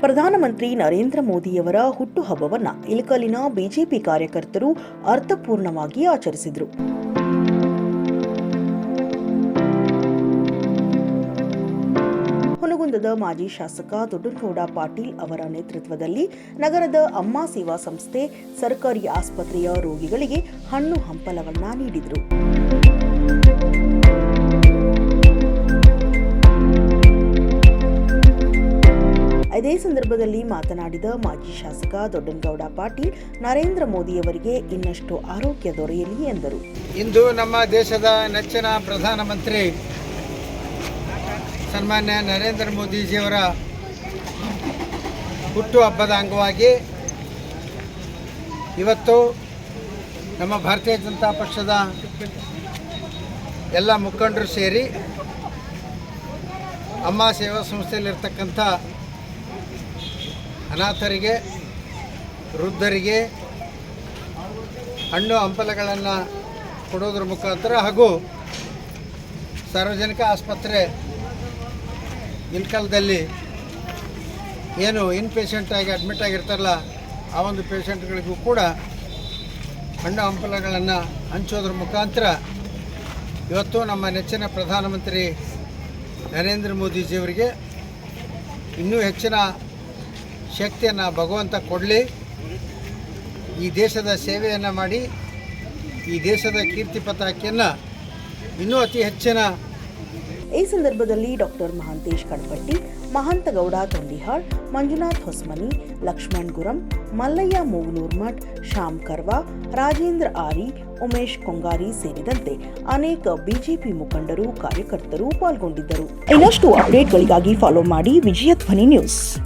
ಪ್ರಧಾನಮಂತ್ರಿ ನರೇಂದ್ರ ಮೋದಿಯವರ ಹುಟ್ಟುಹಬ್ಬವನ್ನು ಇಳಕಲ್ಲಿನ ಬಿಜೆಪಿ ಕಾರ್ಯಕರ್ತರು ಅರ್ಥಪೂರ್ಣವಾಗಿ ಆಚರಿಸಿದರು. ಹುನಗುಂದದ ಮಾಜಿ ಶಾಸಕ ದೊಡ್ಡನಗೌಡ ಪಾಟೀಲ್ ಅವರ ನೇತೃತ್ವದಲ್ಲಿ ನಗರದ ಅಮ್ಮ ಸೇವಾ ಸಂಸ್ಥೆ ಸರ್ಕಾರಿ ಆಸ್ಪತ್ರೆಯ ರೋಗಿಗಳಿಗೆ ಹಣ್ಣು ಹಂಪಲವನ್ನ ನೀಡಿದರು. ಇದೇ ಸಂದರ್ಭದಲ್ಲಿ ಮಾತನಾಡಿದ ಮಾಜಿ ಶಾಸಕ ದೊಡ್ಡನಗೌಡ ಪಾಟೀಲ್, ನರೇಂದ್ರ ಮೋದಿಯವರಿಗೆ ಇನ್ನಷ್ಟು ಆರೋಗ್ಯ ದೊರೆಯಲಿ ಎಂದರು. ಇಂದು ನಮ್ಮ ದೇಶದ ನೆಚ್ಚಿನ ಪ್ರಧಾನಮಂತ್ರಿ ಸನ್ಮಾನ್ಯ ನರೇಂದ್ರ ಮೋದಿಜಿಯವರ ಹುಟ್ಟುಹಬ್ಬದ ಅಂಗವಾಗಿ ಇವತ್ತು ನಮ್ಮ ಭಾರತೀಯ ಜನತಾ ಪಕ್ಷದ ಎಲ್ಲ ಮುಖಂಡರು ಸೇರಿ ಅಮ್ಮ ಸೇವಾ ಸಂಸ್ಥೆಯಲ್ಲಿರ್ತಕ್ಕಂಥ ಅನಾಥರಿಗೆ, ವೃದ್ಧರಿಗೆ ಹಣ್ಣು ಹಂಪಲಗಳನ್ನು ಕೊಡೋದ್ರ ಮುಖಾಂತರ ಹಾಗೂ ಸಾರ್ವಜನಿಕ ಆಸ್ಪತ್ರೆ ಇಳಕಲ್ಲದಲ್ಲಿ ಏನು ಪೇಷಂಟಾಗಿ ಅಡ್ಮಿಟ್ ಆಗಿರ್ತಾರಲ್ಲ ಆ ಒಂದು ಪೇಷಂಟ್ಗಳಿಗೂ ಕೂಡ ಹಣ್ಣು ಹಂಪಲಗಳನ್ನು ಹಂಚೋದ್ರ ಮುಖಾಂತರ ಇವತ್ತು ನಮ್ಮ ನೆಚ್ಚಿನ ಪ್ರಧಾನಮಂತ್ರಿ ನರೇಂದ್ರ ಮೋದಿಜಿಯವರಿಗೆ ಇನ್ನೂ ಹೆಚ್ಚಿನ ಶಕ್ತಿಯನ್ನು ಭಗವಂತ ಕೊಡಲಿ, ಈ ದೇಶದ ಸೇವೆಯನ್ನು ಮಾಡಿ ಈ ದೇಶದ ಕೀರ್ತಿ ಪತಾಕೆಯನ್ನು ಇನ್ನೂ ಅತಿ ಹೆಚ್ಚಿನ. ಈ ಸಂದರ್ಭದಲ್ಲಿ ಡಾಕ್ಟರ್ ಮಹಾಂತೇಶ್ ಕಣಪಟ್ಟಿ, ಮಹಂತಗೌಡ ತೊಂಡಿಹಾಳ್, ಮಂಜುನಾಥ್ ಹೊಸ್ಮನಿ, ಲಕ್ಷ್ಮಣ್ ಗುರಂ, ಮಲ್ಲಯ್ಯ ಮೂಗನೂರ್ಮಠ್, ಶ್ಯಾಮ್ ಕರ್ವಾ, ರಾಜೇಂದ್ರ ಆರಿ, ಉಮೇಶ್ ಕೊಂಗಾರಿ ಸೇರಿದಂತೆ ಅನೇಕ ಬಿಜೆಪಿ ಮುಖಂಡರು, ಕಾರ್ಯಕರ್ತರು ಪಾಲ್ಗೊಂಡಿದ್ದರು. ಇನ್ನಷ್ಟು ಅಪ್ಡೇಟ್ಗಳಿಗಾಗಿ ಫಾಲೋ ಮಾಡಿ ವಿಜಯ ಧ್ವನಿ ನ್ಯೂಸ್.